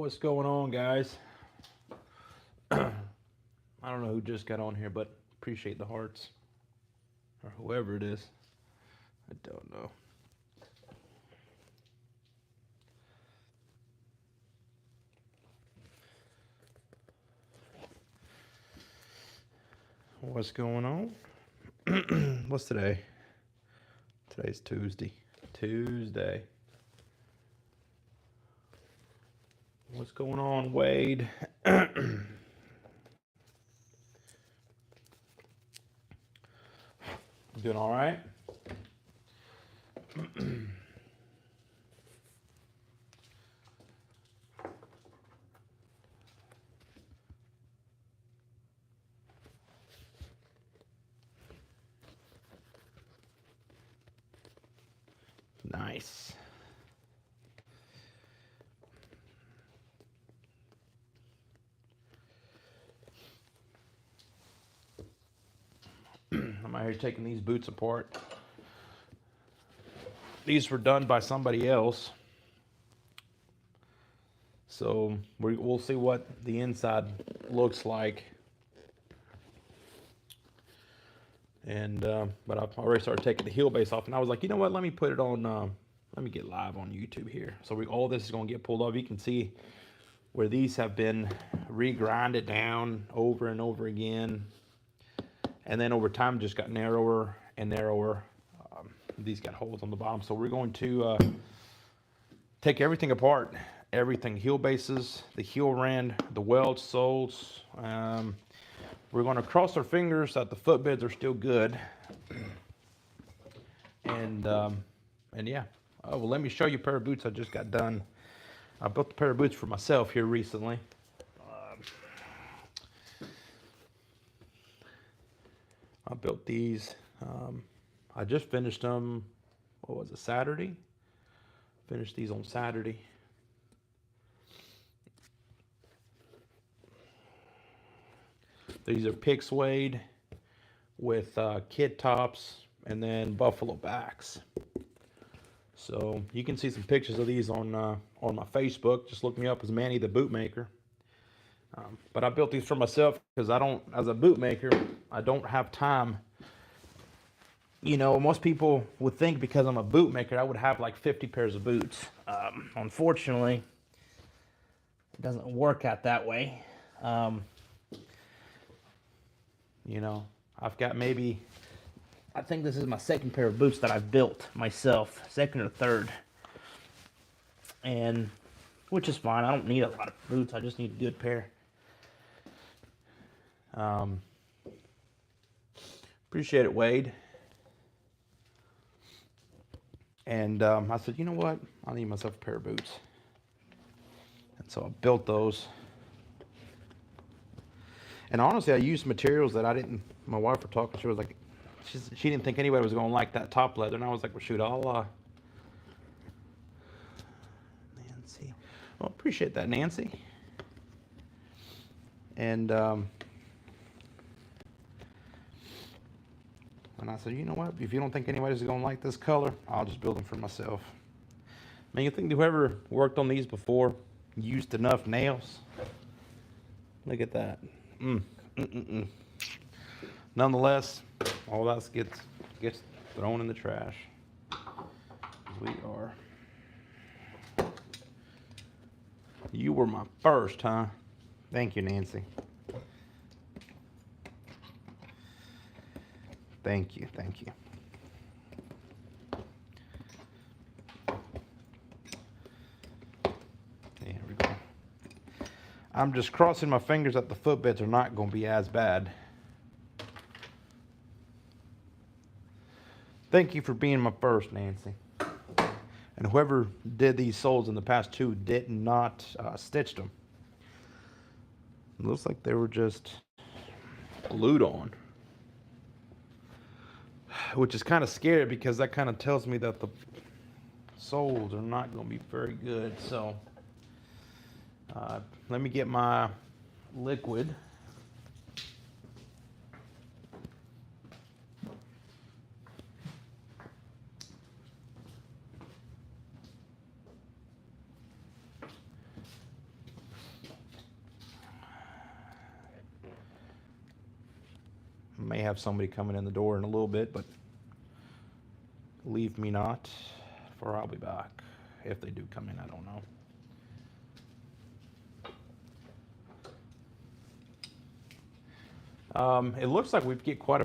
What's going on, guys? I don't know who just got on here, but appreciate the hearts. Or whoever it is. I don't know. What's going on? What's today? Today's Tuesday. Tuesday. What's going on, Wade? Doing all right? Nice. I'm out here taking these boots apart. These were done by somebody else. So we'll see what the inside looks like. And but I've already started taking the heel base off, and I was like, you know what? Let me put it on. Let me get live on YouTube here. So all this is going to get pulled off. You can see where these have been re-grinded down over and over again, and then over time just got narrower and narrower. These got holes on the bottom, so we're going to take everything apart. Everything, heel bases, the heel rand, the weld soles. We're going to cross our fingers that the footbeds are still good. And yeah. Oh, well, let me show you a pair of boots I just got done. I built a pair of boots for myself here recently. I built these. I just finished them, what was it, Saturday? Finished these on Saturday. These are pig suede with kid tops and then buffalo backs. So you can see some pictures of these on my Facebook. Just look me up as Manny The Bootmaker. But I built these for myself because as a bootmaker, I don't have time. You know, most people would think because I'm a bootmaker, I would have like 50 pairs of boots. Unfortunately, it doesn't work out that way. You know, I've got I think this is my second pair of boots that I've built myself, second or third. And, which is fine. I don't need a lot of boots. I just need a good pair. Appreciate it, Wade. And I said, you know what? I need myself a pair of boots. And so I built those. And honestly, I used materials that my wife was talking, she was like, she didn't think anybody was going to like that top leather. And I was like, well, shoot, I'll, Nancy. Well, appreciate that, Nancy. And I said, you know what? If you don't think anybody's going to like this color, I'll just build them for myself. I mean, you think whoever worked on these before used enough nails? Look at that. Nonetheless, all that gets thrown in the trash. We are. You were my first, huh? Thank you, Nancy. Thank you, thank you. There we go. I'm just crossing my fingers that the footbeds are not going to be as bad. Thank you for being my first, Nancy. And whoever did these soles in the past two did not stitch them. It looks like they were just glued on. Which is kind of scary because that kind of tells me that the soles are not going to be very good. So let me get my liquid. may have somebody coming in the door in a little bit, but leave me not, for I'll be back. If they do come in, I don't know. It looks like we're getting quite a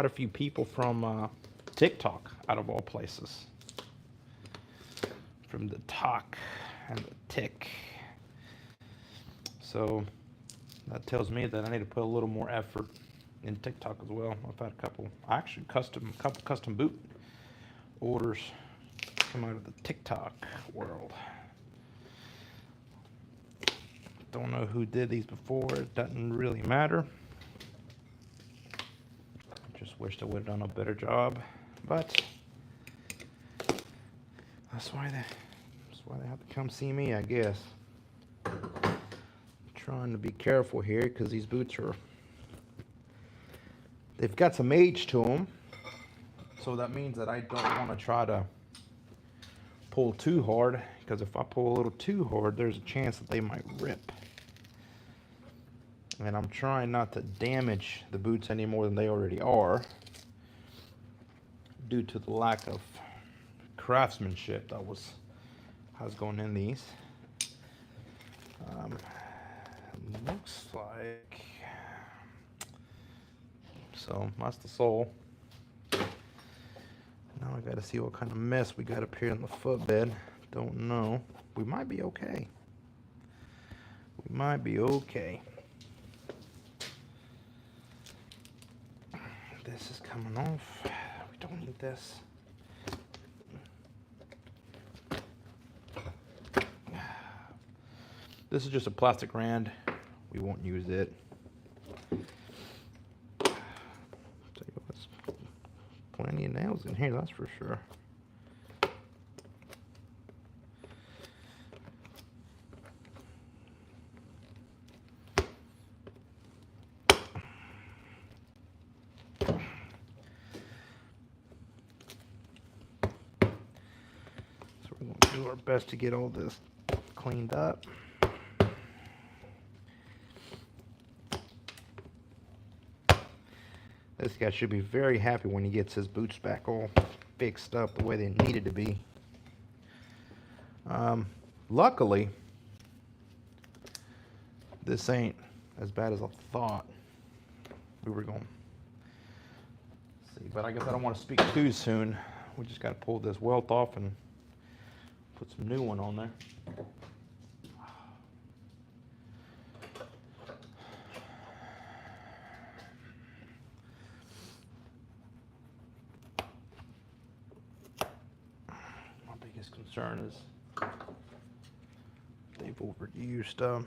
few people from TikTok, out of all places. From the talk and the tick. So that tells me that I need to put a little more effort in TikTok as well. I've had a couple custom boot orders come out of the TikTok world. Don't know who did these before. It doesn't really matter. Just wished I would have done a better job, but that's why they have to come see me, I guess. I'm trying to be careful here because these boots they've got some age to them, so that means that I don't want to try to pull too hard, because if I pull a little too hard, there's a chance that they might rip. And I'm trying not to damage the boots any more than they already are, due to the lack of craftsmanship that was going in these. Looks like, so that's the sole. Now I gotta see what kind of mess we got up here in the footbed. Don't know. We might be okay. We might be okay. This is coming off. We don't need this. This is just a plastic rand. We won't use it. Plenty of nails in here, that's for sure. So we're going to do our best to get all this cleaned up. This guy should be very happy when he gets his boots back all fixed up the way they needed to be. Luckily, this ain't as bad as I thought we were going to see. But I guess I don't want to speak too soon. We just got to pull this welt off and put some new one on there. Concern is they've overused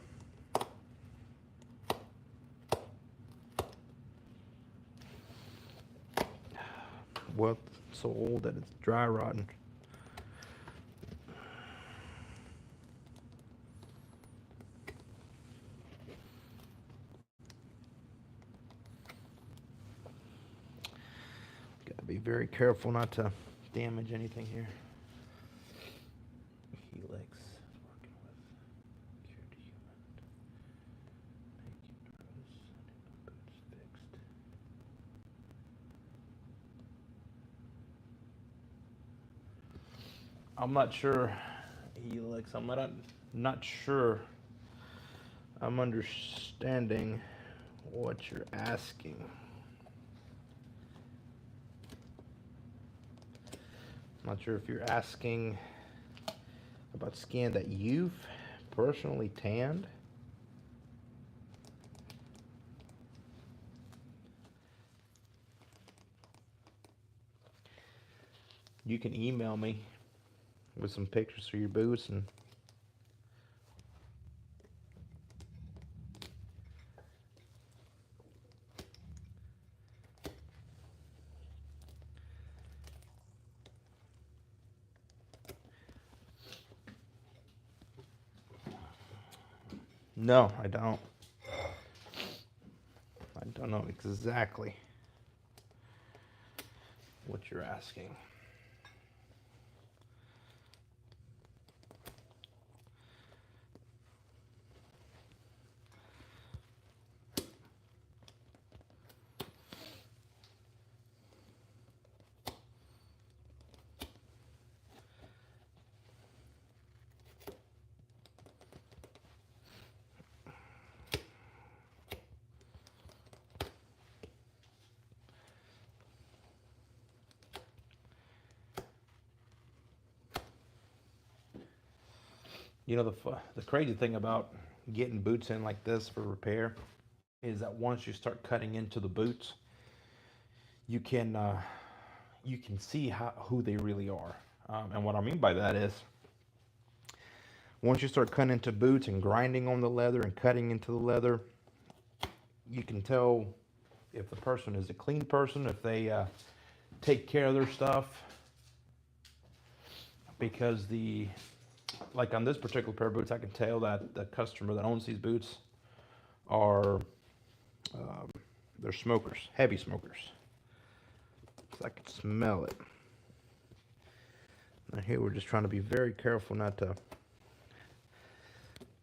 well, so old that it's dry rotting. Gotta be very careful not to damage anything here. I'm not sure, Helix. I'm not sure I'm understanding what you're asking. I'm not sure if you're asking about skin that you've personally tanned. You can email me with some pictures of your boots and no, I don't. I don't know exactly what you're asking. You know, the crazy thing about getting boots in like this for repair is that once you start cutting into the boots, you can see who they really are. And what I mean by that is, once you start cutting into boots and grinding on the leather and cutting into the leather, you can tell if the person is a clean person, if they take care of their stuff. Because like on this particular pair of boots, I can tell that the customer that owns these boots are they're smokers, heavy smokers. So I can smell it. Now here we're just trying to be very careful not to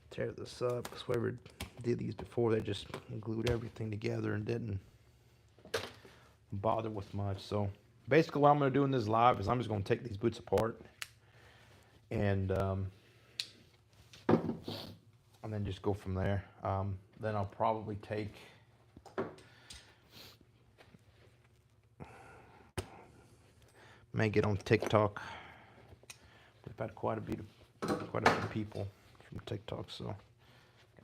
tear this up, because whoever did these before, they just glued everything together and didn't bother with much. So basically what I'm going to do in this live is I'm just going to take these boots apart and then just go from there. Then I'll probably may get on TikTok. We've had quite a few people from TikTok, so I'll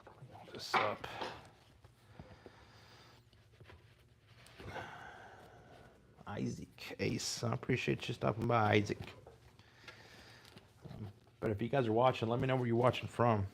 clean all this up. Isaac Ace, I appreciate you stopping by, Isaac. But if you guys are watching, let me know where you're watching from.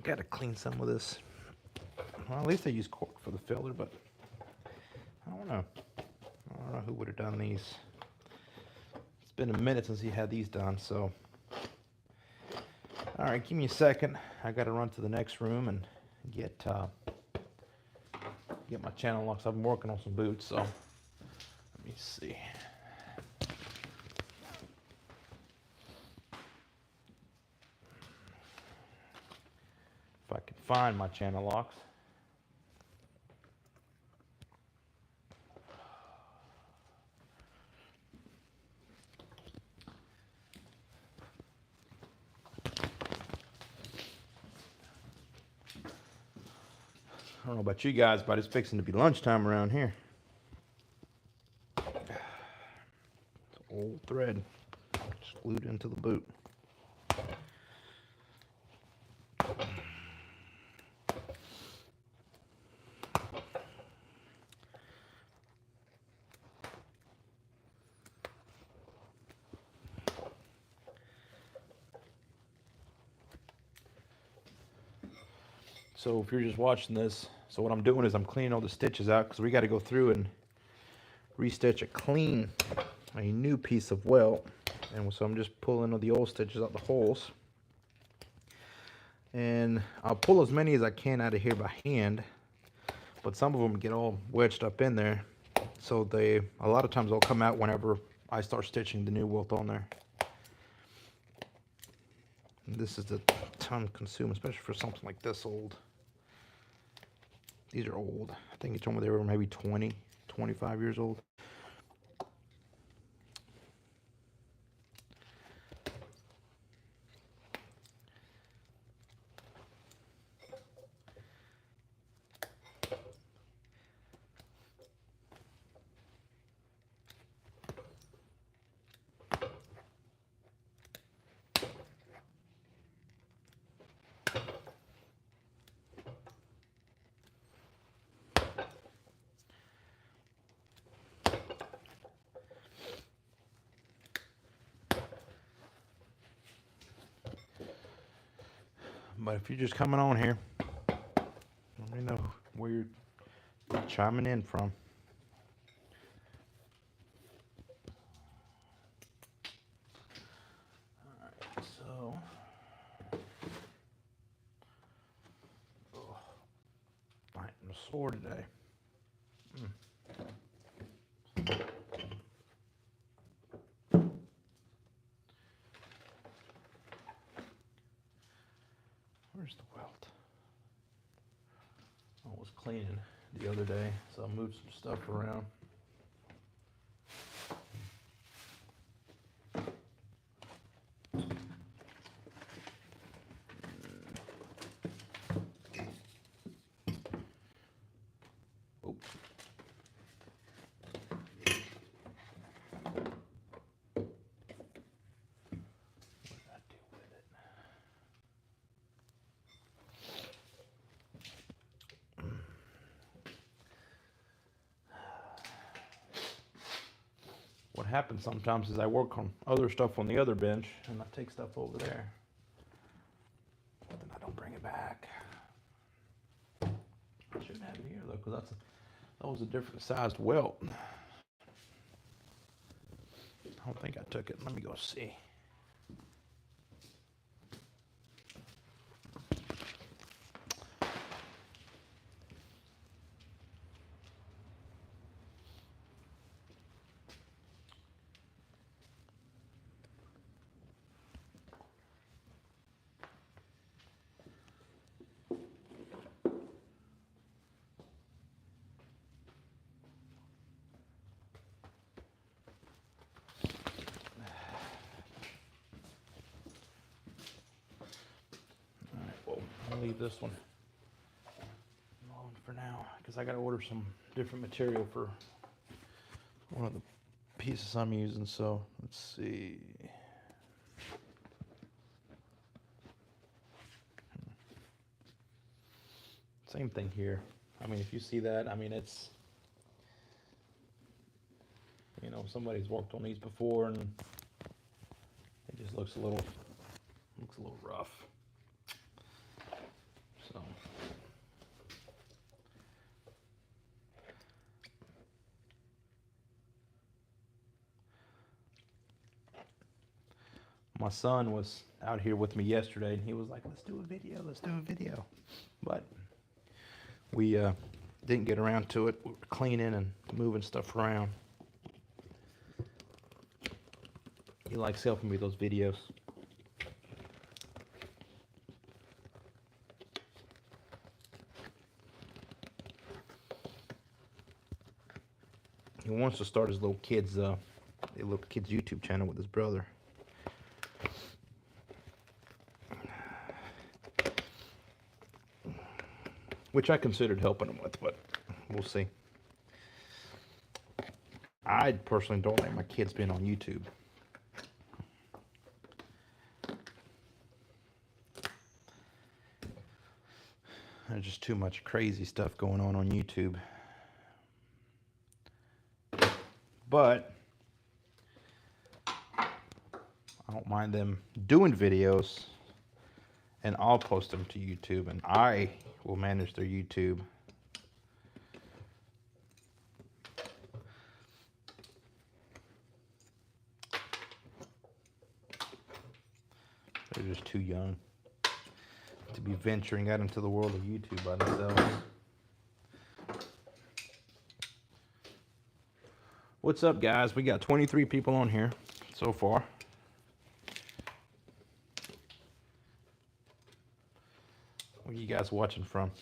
Got to clean some of this. Well, at least I use cork for the filler, but I don't know. I don't know who would have done these. It's been a minute since he had these done, so. All right, give me a second. I got to run to the next room and get my channel locks. I've been working on some boots, so let me see. If I can find my channel locks. I don't know about you guys, but it's fixing to be lunchtime around here. It's old thread just glued into the boot. So if you're just watching this, so what I'm doing is I'm cleaning all the stitches out, because we got to go through and restitch a new piece of welt. And so I'm just pulling all the old stitches out the holes. And I'll pull as many as I can out of here by hand, but some of them get all wedged up in there. So a lot of times they'll come out whenever I start stitching the new welt on there. And this is a ton consuming, especially for something like this old. These are old. I think it's they were maybe 20, 25 years old. But if you're just coming on here, let me know where you're chiming in from. Alright, so today. Where's the welt? I was cleaning the other day, so I moved some stuff around. What happens sometimes is I work on other stuff on the other bench and I take stuff over there. But then I don't bring it back. I shouldn't have it here though, because that was a different sized welt. I don't think I took it. Let me go see. I'll leave this one alone for now because I got to order some different material for one of the pieces I'm using. So let's see. Same thing here. I mean, if you see that, I mean, it's, you know, somebody's worked on these before and it just looks a little rough. So my son was out here with me yesterday and he was like, let's do a video. But we didn't get around to it. We were cleaning and moving stuff around. He likes helping me with those videos. He wants to start his little kid's YouTube channel with his brother. Which I considered helping him with, but we'll see. I personally don't like my kids being on YouTube. There's just too much crazy stuff going on YouTube. But I don't mind them doing videos, and I'll post them to YouTube, and I will manage their YouTube. They're just too young to be venturing out into the world of YouTube by themselves. What's up, guys? We got 23 people on here so far. Where are you guys watching from?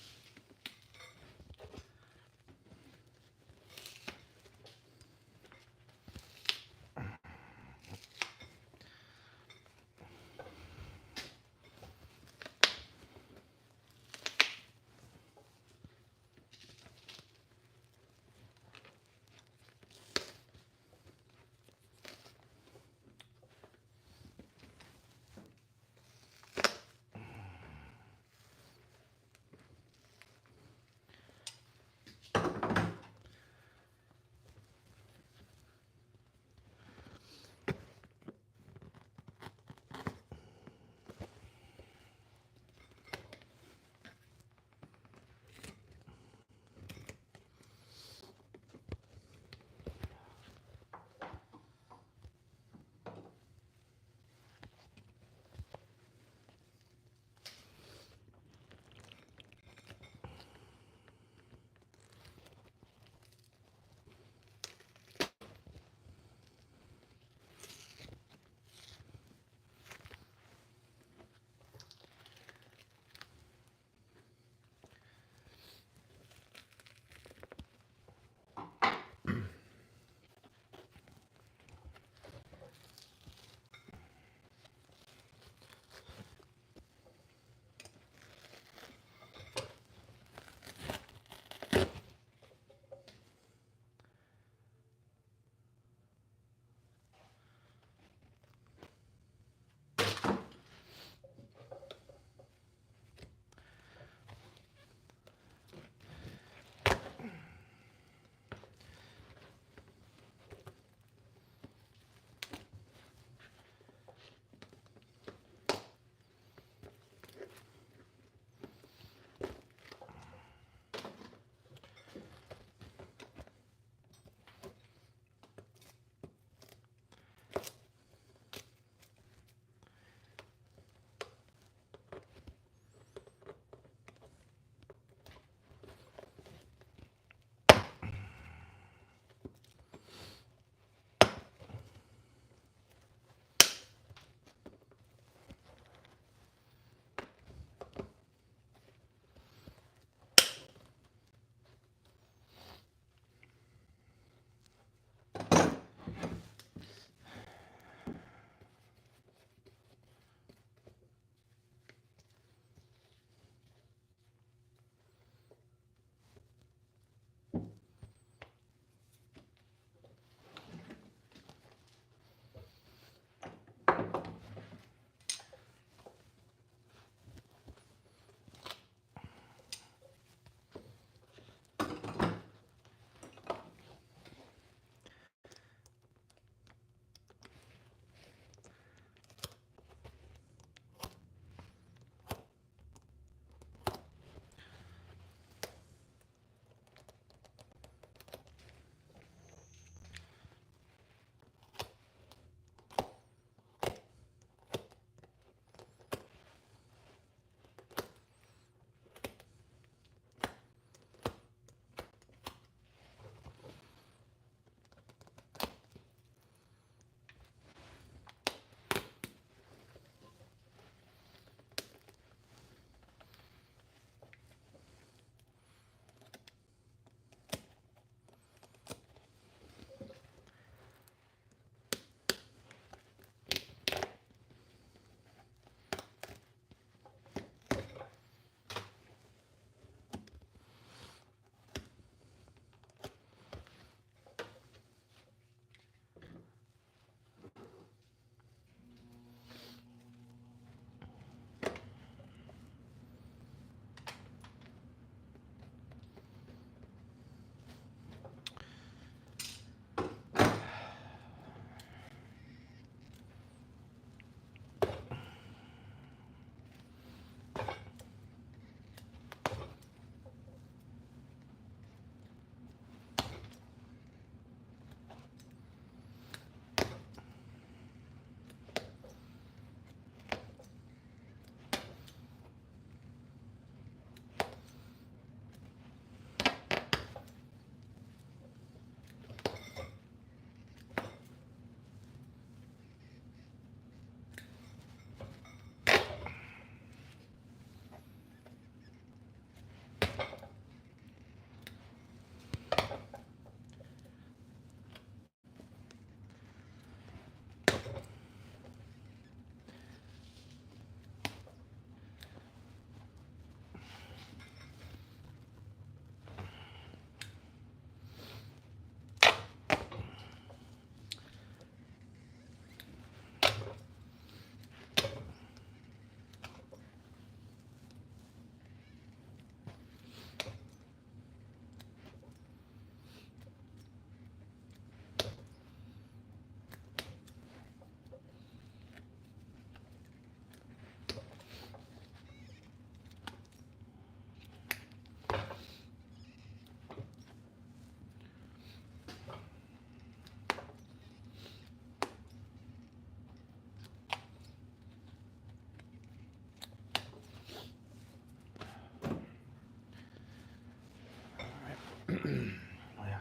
Yeah.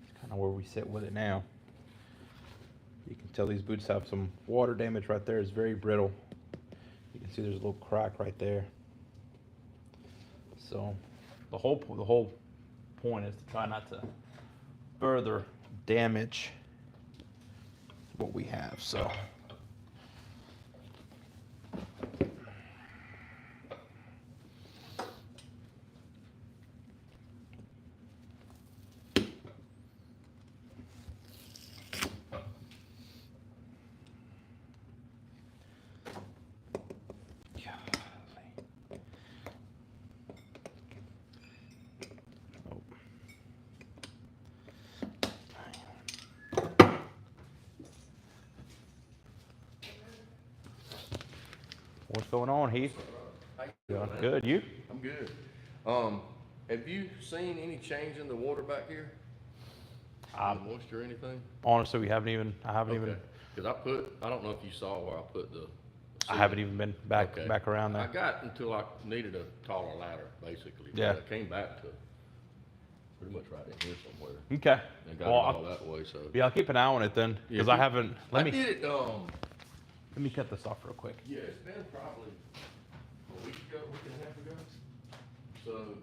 It's kind of where we sit with it now. You can tell these boots have some water damage right there. It's very brittle. You can see there's a little crack right there. So the whole point is to try not to further damage what we have. So what's going on, Heath? How you doing, man? Good, you? I'm good. Have you seen any change in the water back here? The moisture or anything? Honestly, I haven't even. Because I don't know if you saw where I put the. I haven't even been back around there. I got until I needed a taller ladder, basically. Yeah. But I came back to pretty much right in here somewhere. Okay. And got it all that way, so. Yeah, I'll keep an eye on it then, because I haven't. I did it, Let me cut this off real quick. yeah, it's been probably a week and a half ago. So